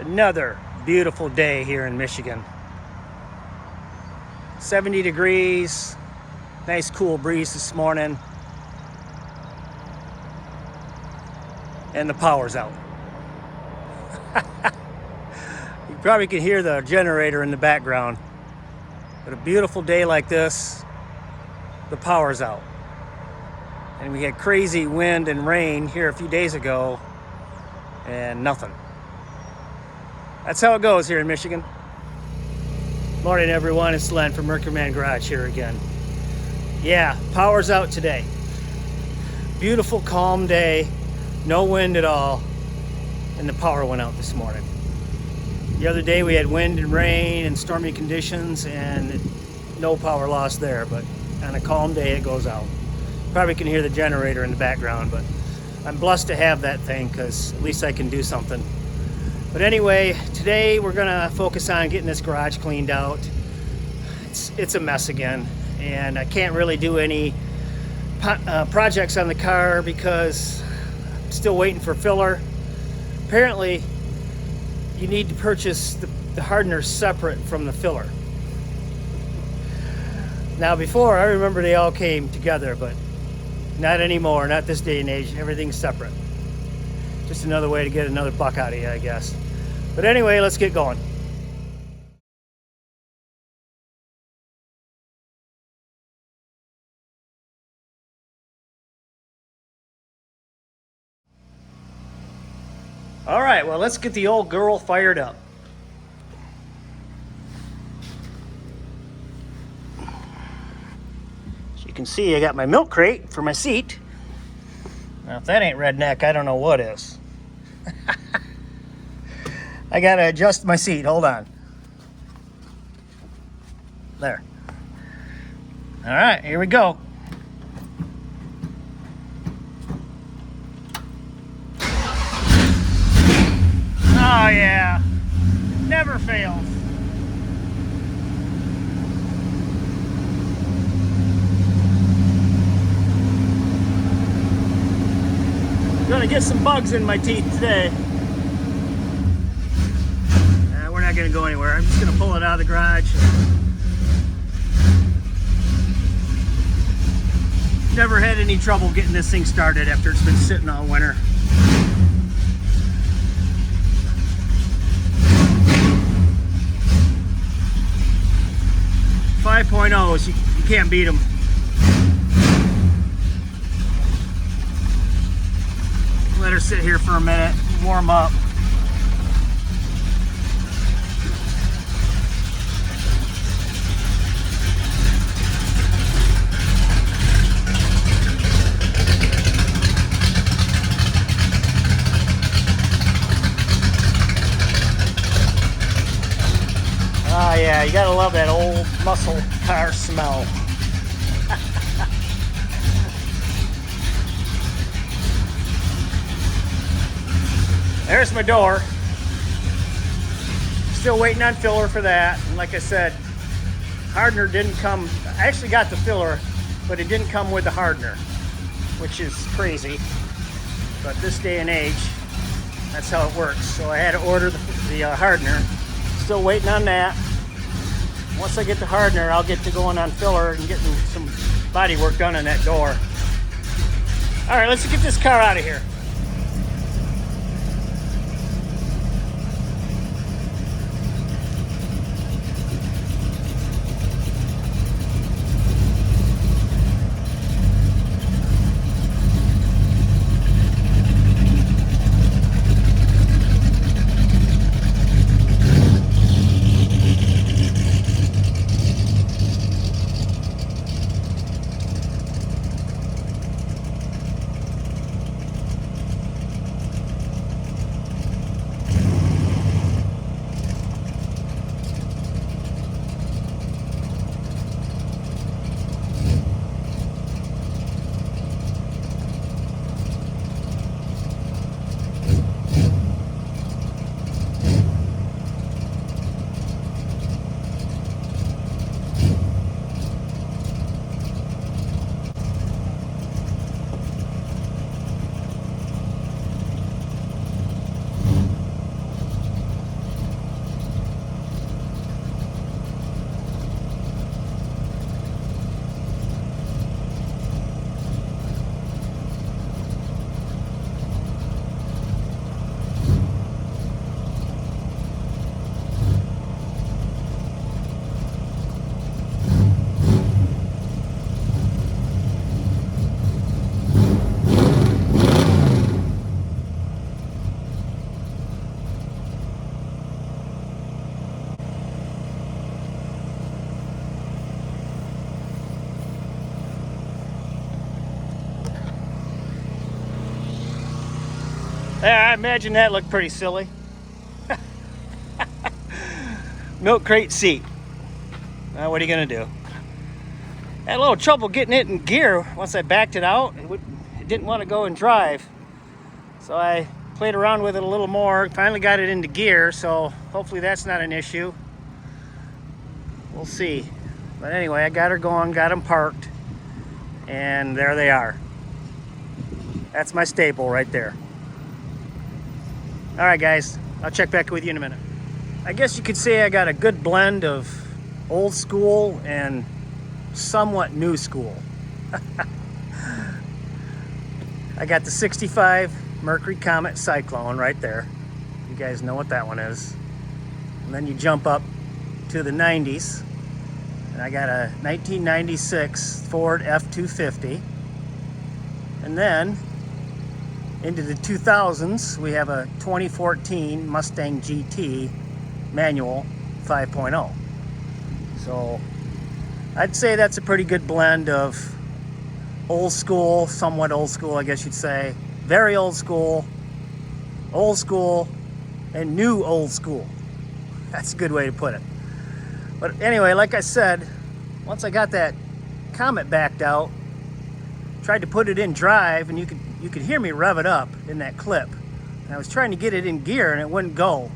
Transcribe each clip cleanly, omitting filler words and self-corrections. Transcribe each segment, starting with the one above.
Another beautiful day here in Michigan. 70 degrees, nice cool breeze this morning, and the power's out. You probably can hear the generator in the background, but a beautiful day like this, the power's out. And we had crazy wind and rain here a few days ago, and nothing. That's how it goes here in Michigan. Morning, everyone. It's Len from Mercuryman Garage here again. Yeah, power's out today. Beautiful, calm day, no wind at all, and the power went out this morning. The other day we had wind and rain and stormy conditions, and no power loss there, but on a calm day it goes out. Probably can hear the generator in the background, but I'm blessed to have that thing because at least I can do something. But anyway, today we're gonna focus on getting this garage cleaned out. It's a mess again, and I can't really do any projects on the car because I'm still waiting for filler. Apparently, you need to purchase the hardener separate from the filler. Now before, I remember they all came together, but not anymore, not this day and age. Everything's separate. Just another way to get another buck out of you, I guess. But anyway, let's get going. All right, well, let's get the old girl fired up. As you can see, I got my milk crate for my seat. Now, if that ain't redneck, I don't know what is. I gotta adjust my seat, hold on. There. All right, here we go. Oh yeah, never fails. Gonna get some bugs in my teeth today. We're not gonna go anywhere. I'm just gonna pull it out of the garage. Never had any trouble getting this thing started after it's been sitting all winter. Five 5.0s, you can't beat them. Let her sit here for a minute, warm up. Ah, yeah, you gotta love that old muscle car smell. There's my door. Still waiting on filler for that. And like I said, hardener didn't come. I actually got the filler, but it didn't come with the hardener, which is crazy. But this day and age, that's how it works. So I had to order the hardener. Still waiting on that. Once I get the hardener, I'll get to going on filler and getting some body work done on that door. All right, let's get this car out of here. I imagine that looked pretty silly. Milk crate seat. Now what are you gonna do? Had a little trouble getting it in gear once I backed it out. It didn't want to go and drive. So I played around with it a little more, finally got it into gear, so hopefully that's not an issue. We'll see. But anyway, I got her going, got them parked, and there they are. That's my stable right there. All right, guys, I'll check back with you in a minute. I guess you could say I got a good blend of old school and somewhat new school. I got the 65 Mercury Comet Cyclone right there. You guys know what that one is. And then you jump up to the 90s. And I got a 1996 Ford F-250. And then into the 2000s, we have a 2014 Mustang GT manual 5.0. So I'd say that's a pretty good blend of old school, somewhat old school, I guess you'd say, very old school, and new old school. That's a good way to put it. But anyway, like I said, once I got that Comet backed out, tried to put it in drive, and you could hear me rev it up in that clip. And I was trying to get it in gear and it wouldn't go.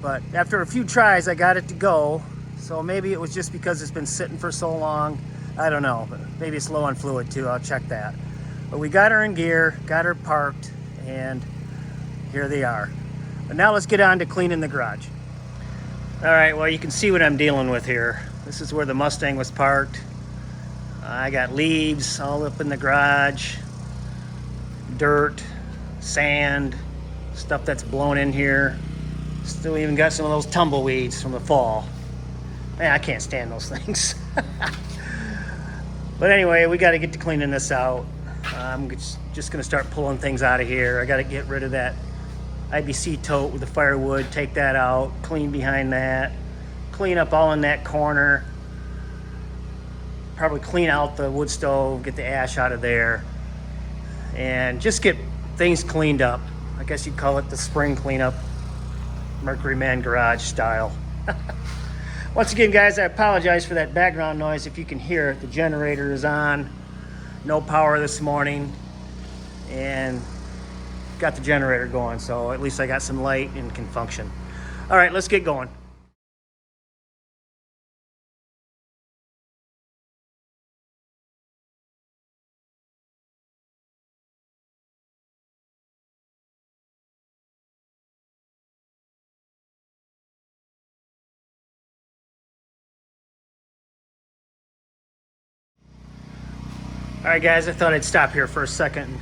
But after a few tries, I got it to go. So maybe it was just because it's been sitting for so long. I don't know, but maybe it's low on fluid too. I'll check that. But we got her in gear, got her parked, and here they are. But now let's get on to cleaning the garage. All right, well, you can see what I'm dealing with here. This is where the Mustang was parked. I got leaves all up in the garage, dirt, sand, stuff that's blown in here. Still even got some of those tumbleweeds from the fall. Man, I can't stand those things. But anyway, we got to get to cleaning this out. I'm just going to start pulling things out of here. I got to get rid of that IBC tote with the firewood, take that out, clean behind that, clean up all in that corner, probably clean out the wood stove, get the ash out of there, and just get things cleaned up. I guess you'd call it the spring cleanup, Mercuryman garage style. Once again, guys, I apologize for that background noise. If you can hear it, the generator is on. No power this morning, and got the generator going, so at least I got some light and can function. All right, let's get going. All right, guys, I thought I'd stop here for a second and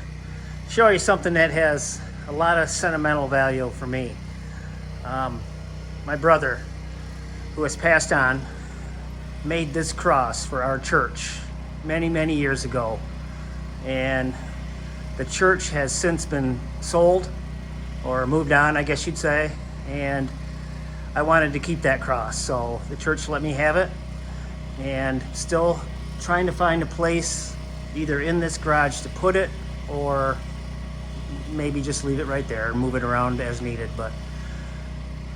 show you something that has a lot of sentimental value for me. My brother, who has passed on, made this cross for our church many, many years ago. And the church has since been sold or moved on, I guess you'd say. And I wanted to keep that cross, so the church let me have it. And still trying to find a place either in this garage to put it, or maybe just leave it right there and move it around as needed. But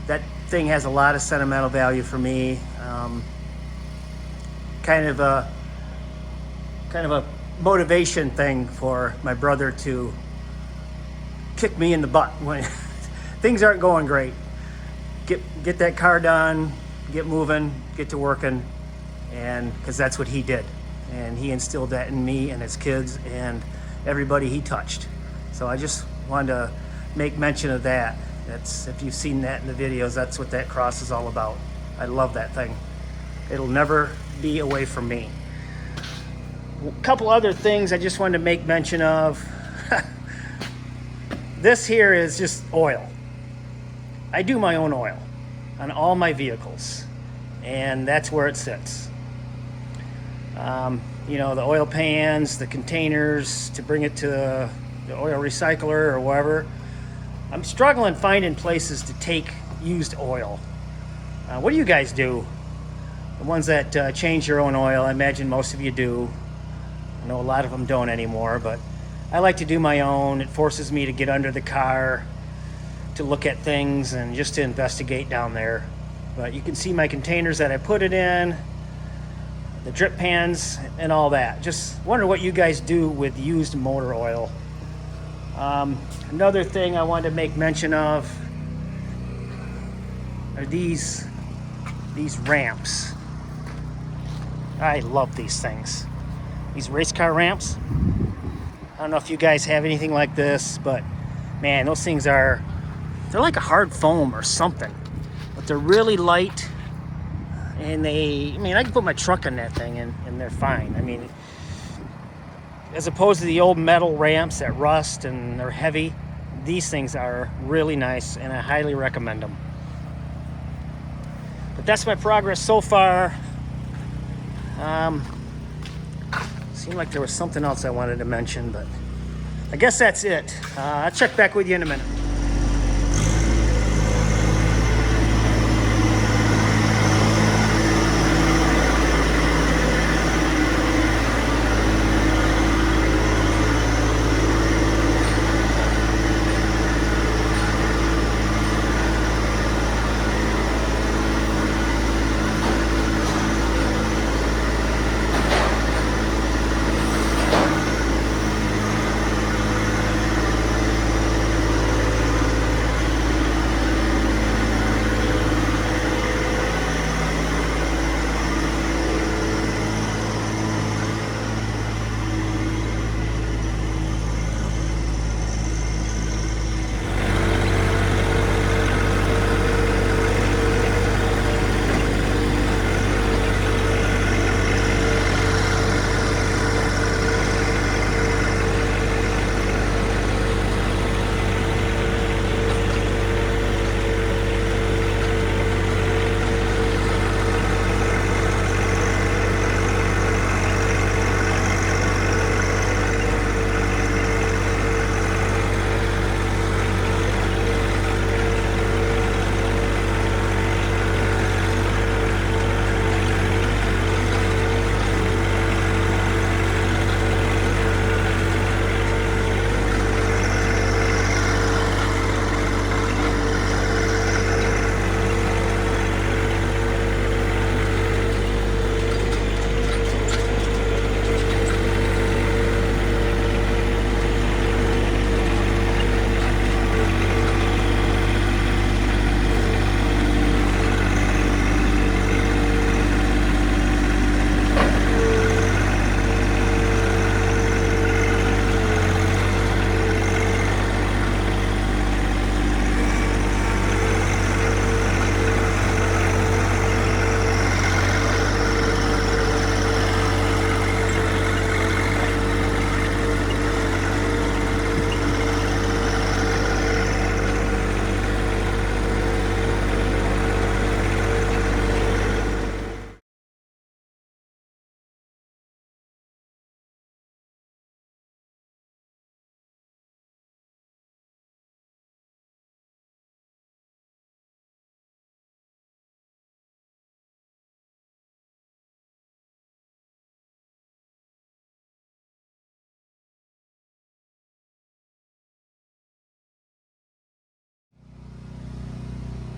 that thing has a lot of sentimental value for me. Kind of a motivation thing for my brother to kick me in the butt when things aren't going great. Get that car done, get moving, get to working, and because that's what he did. And he instilled that in me and his kids and everybody he touched. So I just wanted to make mention of that. That's, if you've seen that in the videos, that's what that cross is all about. I love that thing. It'll never be away from me. A couple other things I just wanted to make mention of. This here is just oil. I do my own oil on all my vehicles, and that's where it sits. You know, the oil pans, the containers to bring it to the oil recycler or wherever. I'm struggling finding places to take used oil. What do you guys do? The ones that change your own oil, I imagine most of you do. I know a lot of them don't anymore, but I like to do my own. It forces me to get under the car, to look at things and just to investigate down there. But you can see my containers that I put it in, the drip pans and all that. Just wonder what you guys do with used motor oil. Another thing I wanted to make mention of are these ramps. I love these things. These race car ramps. I don't know if you guys have anything like this, but man, those things they're like a hard foam or something. But they're really light, and I can put my truck on that thing and they're fine. I mean, as opposed to the old metal ramps that rust and they're heavy, these things are really nice and I highly recommend them. But that's my progress so far. Seemed like there was something else I wanted to mention, but I guess that's it. I'll check back with you in a minute.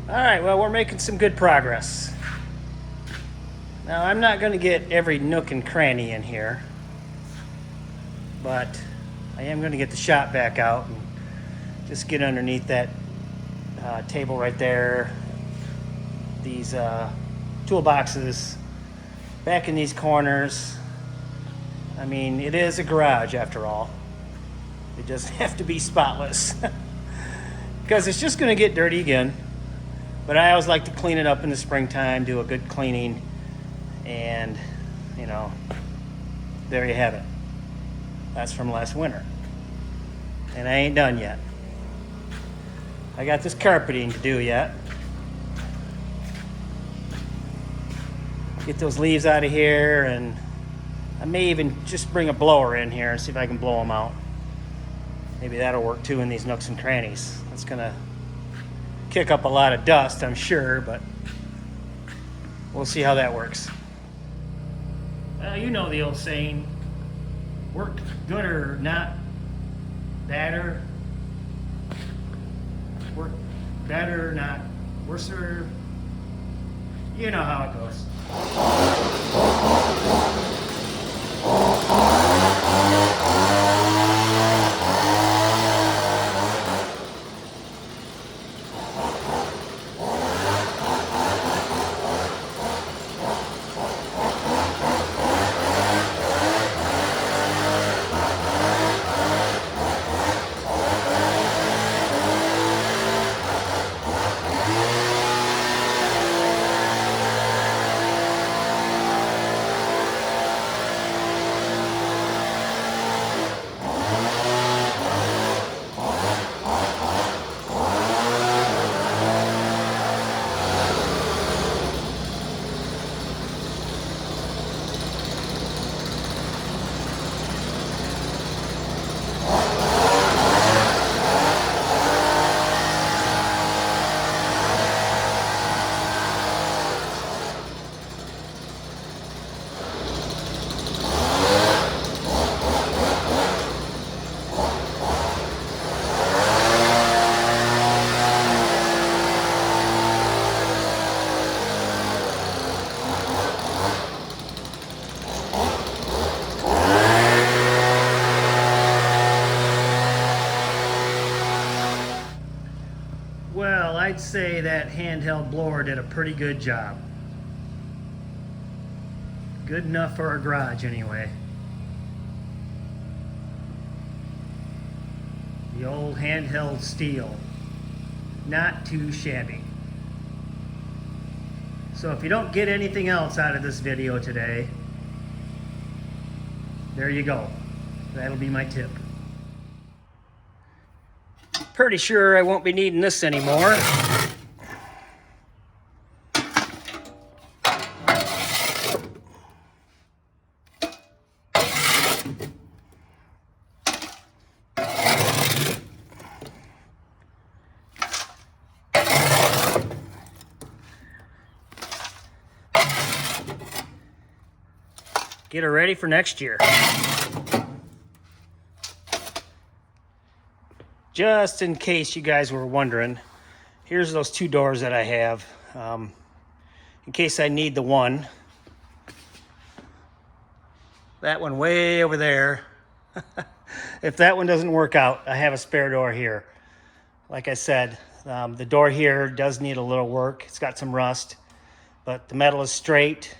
All right, well, we're making some good progress. Now, I'm not going to get every nook and cranny in here, but I am going to get the shop back out and just get underneath that table right there, these toolboxes, back in these corners. I mean, it is a garage after all. It doesn't have to be spotless because it's just going to get dirty again. But I always like to clean it up in the springtime, do a good cleaning, and, you know, there you have it. That's from last winter. And I ain't done yet. I got this carpeting to do yet. Get those leaves out of here, and I may even just bring a blower in here and see if I can blow them out. Maybe that'll work too in these nooks and crannies. That's gonna kick up a lot of dust, I'm sure, but we'll see how that works. You know the old saying, work good or not, better, work better, not worser. You know how it goes. Well, I'd say that handheld blower did a pretty good job. Good enough for a garage anyway. The old handheld steel. Not too shabby. So if you don't get anything else out of this video today, there you go. That'll be my tip. Pretty sure I won't be needing this anymore. Get her ready for next year. Just in case you guys were wondering, here's those two doors that I have. In case I need the one. That one way over there. If that one doesn't work out, I have a spare door here. Like I said, the door here does need a little work. It's got some rust, but the metal is straight.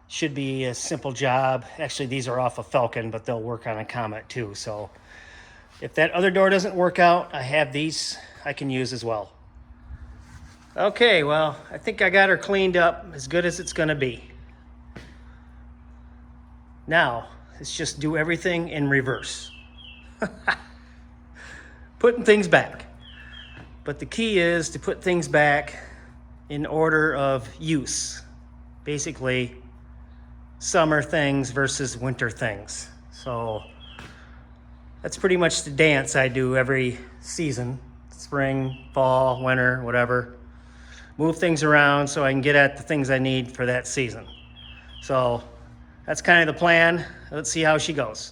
Should be a simple job. Actually, these are off a Falcon, but they'll work on a Comet too. So if that other door doesn't work out, I have these I can use as well. Okay, well, I think I got her cleaned up as good as it's gonna be. Now, let's just do everything in reverse. Putting things back. But the key is to put things back in order of use. Basically, summer things versus winter things. So that's pretty much the dance I do every season. Spring, fall, winter, whatever. Move things around so I can get at the things I need for that season. So that's kind of the plan. Let's see how she goes.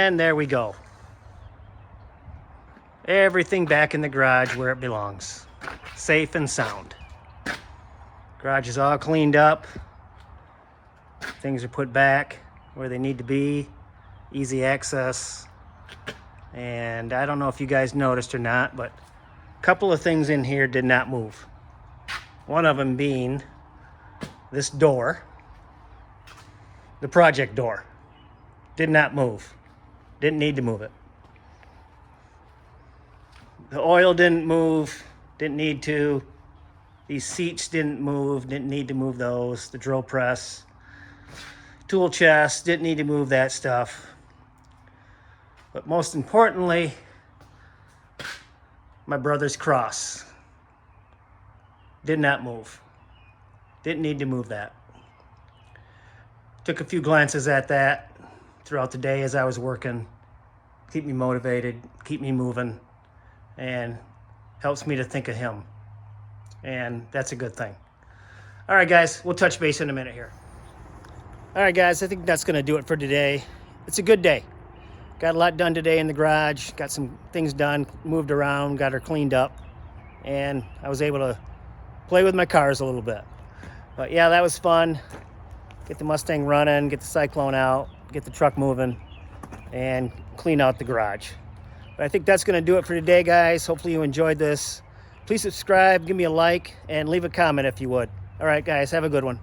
And there we go. Everything back in the garage where it belongs. Safe and sound. Garage is all cleaned up. Things are put back where they need to be. Easy access. And I don't know if you guys noticed or not, but a couple of things in here did not move. One of them being this door, the project door. Did not move. Didn't need to move it. The oil didn't move. Didn't need to. These seats didn't move. Didn't need to move those. The drill press. Tool chest. Didn't need to move that stuff. But most importantly, my brother's cross. Did not move. Didn't need to move that. Took a few glances at that throughout the day as I was working. Keep me motivated, keep me moving, and helps me to think of him. And that's a good thing. All right, guys, we'll touch base in a minute here. All right, guys, I think that's going to do it for today. It's a good day. Got a lot done today in the garage. Got some things done, moved around, got her cleaned up, and I was able to play with my cars a little bit. But yeah, that was fun. Get the Mustang running, get the Cyclone out, get the truck moving, and clean out the garage. But I think that's going to do it for today, guys. Hopefully you enjoyed this. Please subscribe, give me a like, and leave a comment if you would. All right, guys, have a good one.